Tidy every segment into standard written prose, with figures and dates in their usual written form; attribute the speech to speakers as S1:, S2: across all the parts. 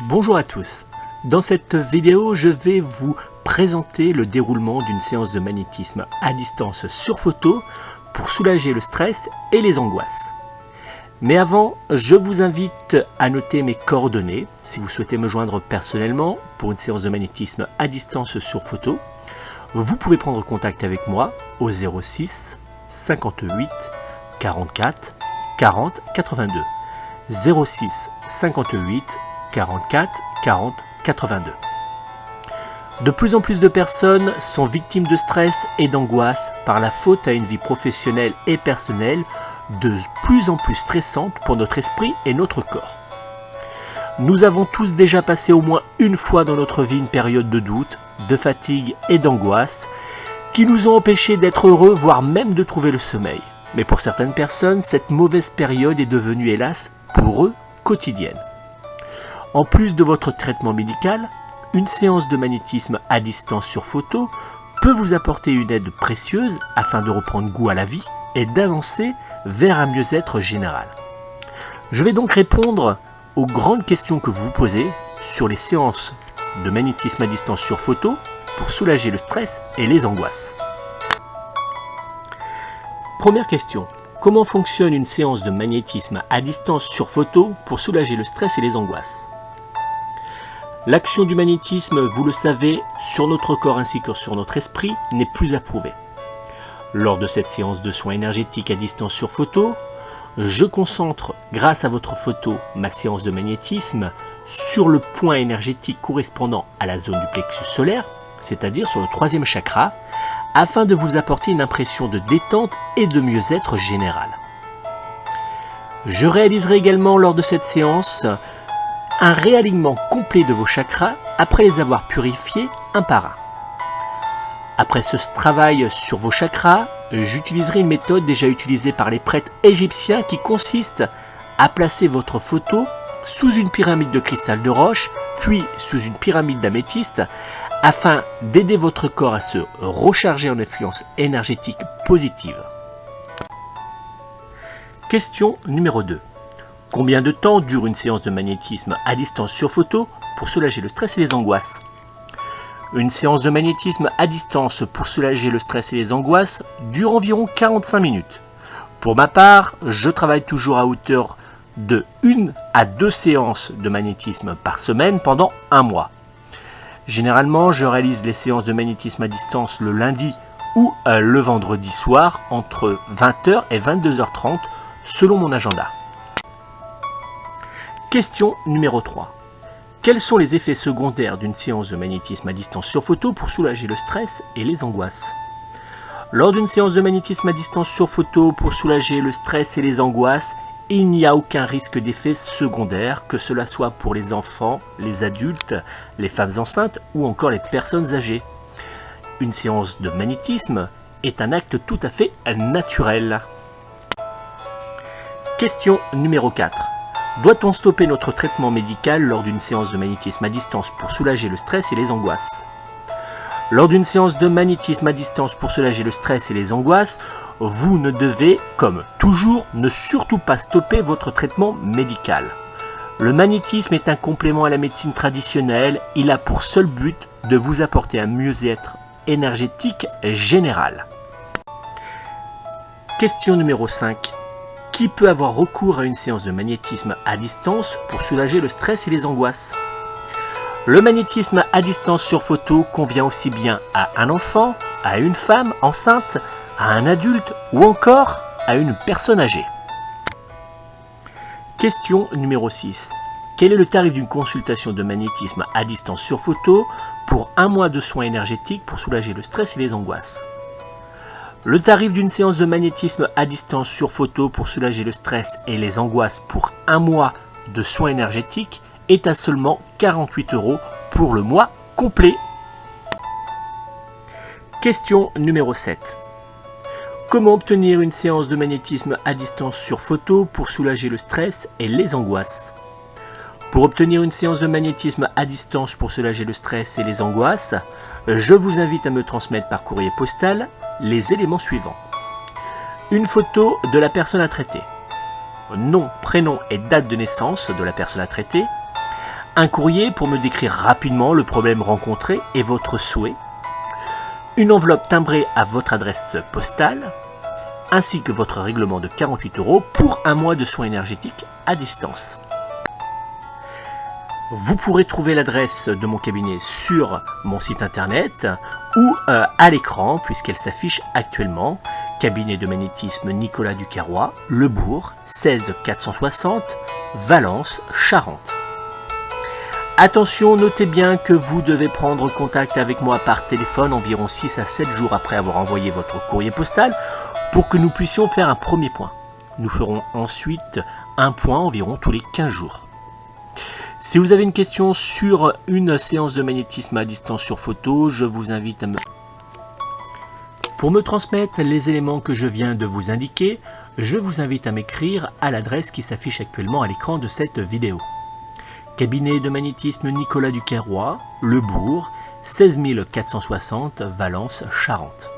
S1: Bonjour à tous. Dans cette vidéo, je vais vous présenter le déroulement d'une séance de magnétisme à distance sur photo pour soulager le stress et les angoisses. Mais avant, je vous invite à noter mes coordonnées si vous souhaitez me joindre personnellement pour une séance de magnétisme à distance sur photo. Vous pouvez prendre contact avec moi au 06 58 44 40 82. 06 58 44 40 82. De plus en plus de personnes sont victimes de stress et d'angoisse par la faute à une vie professionnelle et personnelle de plus en plus stressante pour notre esprit et notre corps. Nous avons tous déjà passé au moins une fois dans notre vie une période de doute, de fatigue et d'angoisse qui nous ont empêchés d'être heureux, voire même de trouver le sommeil. Mais pour certaines personnes, cette mauvaise période est devenue, hélas, pour eux, quotidienne. En plus de votre traitement médical, une séance de magnétisme à distance sur photo peut vous apporter une aide précieuse afin de reprendre goût à la vie et d'avancer vers un mieux-être général. Je vais donc répondre aux grandes questions que vous vous posez sur les séances de magnétisme à distance sur photo pour soulager le stress et les angoisses. Première question. Comment fonctionne une séance de magnétisme à distance sur photo pour soulager le stress et les angoisses? L'action du magnétisme, vous le savez, sur notre corps ainsi que sur notre esprit n'est plus approuvée. Lors de cette séance de soins énergétiques à distance sur photo, je concentre, grâce à votre photo, ma séance de magnétisme sur le point énergétique correspondant à la zone du plexus solaire, c'est-à-dire sur le 3e chakra, afin de vous apporter une impression de détente et de mieux-être général. Je réaliserai également lors de cette séance un réalignement complet de vos chakras après les avoir purifiés un par un. Après ce travail sur vos chakras, j'utiliserai une méthode déjà utilisée par les prêtres égyptiens qui consiste à placer votre photo sous une pyramide de cristal de roche, puis sous une pyramide d'améthyste, afin d'aider votre corps à se recharger en influence énergétique positive. Question numéro 2. Combien de temps dure une séance de magnétisme à distance sur photo pour soulager le stress et les angoisses? Une séance de magnétisme à distance pour soulager le stress et les angoisses dure environ 45 minutes. Pour ma part, je travaille toujours à hauteur de 1 à 2 séances de magnétisme par semaine pendant un mois. Généralement, je réalise les séances de magnétisme à distance le lundi ou le vendredi soir entre 20h et 22h30 selon mon agenda. Question numéro 3. Quels sont les effets secondaires d'une séance de magnétisme à distance sur photo pour soulager le stress et les angoisses? Lors d'une séance de magnétisme à distance sur photo pour soulager le stress et les angoisses, il n'y a aucun risque d'effet secondaire, que cela soit pour les enfants, les adultes, les femmes enceintes ou encore les personnes âgées. Une séance de magnétisme est un acte tout à fait naturel. Question numéro 4. Doit-on stopper notre traitement médical lors d'une séance de magnétisme à distance pour soulager le stress et les angoisses? Lors d'une séance de magnétisme à distance pour soulager le stress et les angoisses, vous ne devez, comme toujours, ne surtout pas stopper votre traitement médical. Le magnétisme est un complément à la médecine traditionnelle. Il a pour seul but de vous apporter un mieux-être énergétique général. Question numéro 5. Qui peut avoir recours à une séance de magnétisme à distance pour soulager le stress et les angoisses? Le magnétisme à distance sur photo convient aussi bien à un enfant, à une femme enceinte, à un adulte ou encore à une personne âgée. Question numéro 6. Quel est le tarif d'une consultation de magnétisme à distance sur photo pour un mois de soins énergétiques pour soulager le stress et les angoisses? Le tarif d'une séance de magnétisme à distance sur photo pour soulager le stress et les angoisses pour un mois de soins énergétiques est à seulement 48 € pour le mois complet. Question numéro 7. Comment obtenir une séance de magnétisme à distance sur photo pour soulager le stress et les angoisses? Pour obtenir une séance de magnétisme à distance pour soulager le stress et les angoisses, je vous invite à me transmettre par courrier postal les éléments suivants. Une photo de la personne à traiter. Nom, prénom et date de naissance de la personne à traiter. un courrier pour me décrire rapidement le problème rencontré et votre souhait, une enveloppe timbrée à votre adresse postale, ainsi que votre règlement de 48 € pour un mois de soins énergétiques à distance. Vous pourrez trouver l'adresse de mon cabinet sur mon site internet ou à l'écran puisqu'elle s'affiche actuellement. Cabinet de magnétisme Nicolas Ducarrois, Le Bourg, 16 460, Valence, Charente. Attention, notez bien que vous devez prendre contact avec moi par téléphone environ 6 à 7 jours après avoir envoyé votre courrier postal pour que nous puissions faire un premier point. Nous ferons ensuite un point environ tous les 15 jours. Si vous avez une question sur une séance de magnétisme à distance sur photo, je vous invite à Pour me transmettre les éléments que je viens de vous indiquer, je vous invite à m'écrire à l'adresse qui s'affiche actuellement à l'écran de cette vidéo. Cabinet de magnétisme Nicolas Ducarrois, Le Bourg, 16 460, Valence, Charente.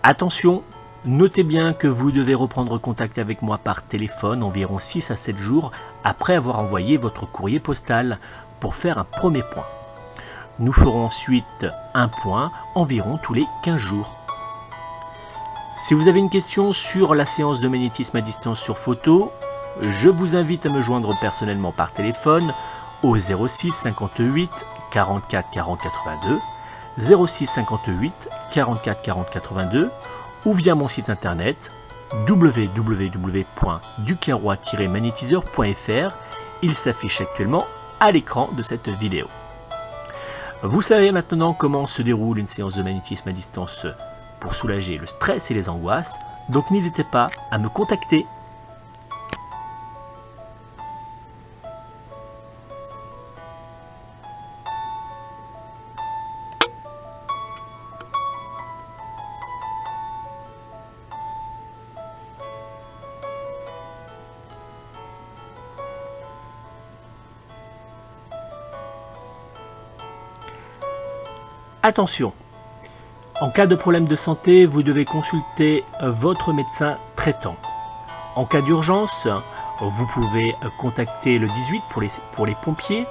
S1: Attention, notez bien que vous devez reprendre contact avec moi par téléphone environ 6 à 7 jours après avoir envoyé votre courrier postal pour faire un premier point. Nous ferons ensuite un point environ tous les 15 jours. Si vous avez une question sur la séance de magnétisme à distance sur photo, je vous invite à me joindre personnellement par téléphone au 06 58 44 40 82, 06 58 44 40 82 ou via mon site internet www.ducarrois-magnétiseur.fr. Il s'affiche actuellement à l'écran de cette vidéo. Vous savez maintenant comment se déroule une séance de magnétisme à distance pour soulager le stress et les angoisses, donc n'hésitez pas à me contacter. Attention, en cas de problème de santé, vous devez consulter votre médecin traitant. En cas d'urgence, vous pouvez contacter le 18 pour les pompiers,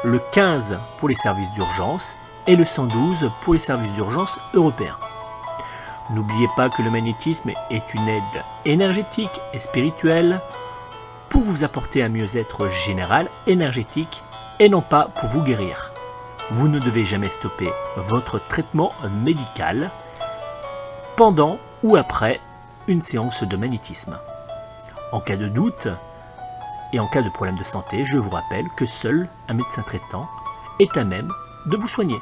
S1: le 15 pour les services d'urgence et le 112 pour les services d'urgence européens. N'oubliez pas que le magnétisme est une aide énergétique et spirituelle pour vous apporter un mieux-être général énergétique et non pas pour vous guérir. Vous ne devez jamais stopper votre traitement médical pendant ou après une séance de magnétisme. En cas de doute et en cas de problème de santé, je vous rappelle que seul un médecin traitant est à même de vous soigner.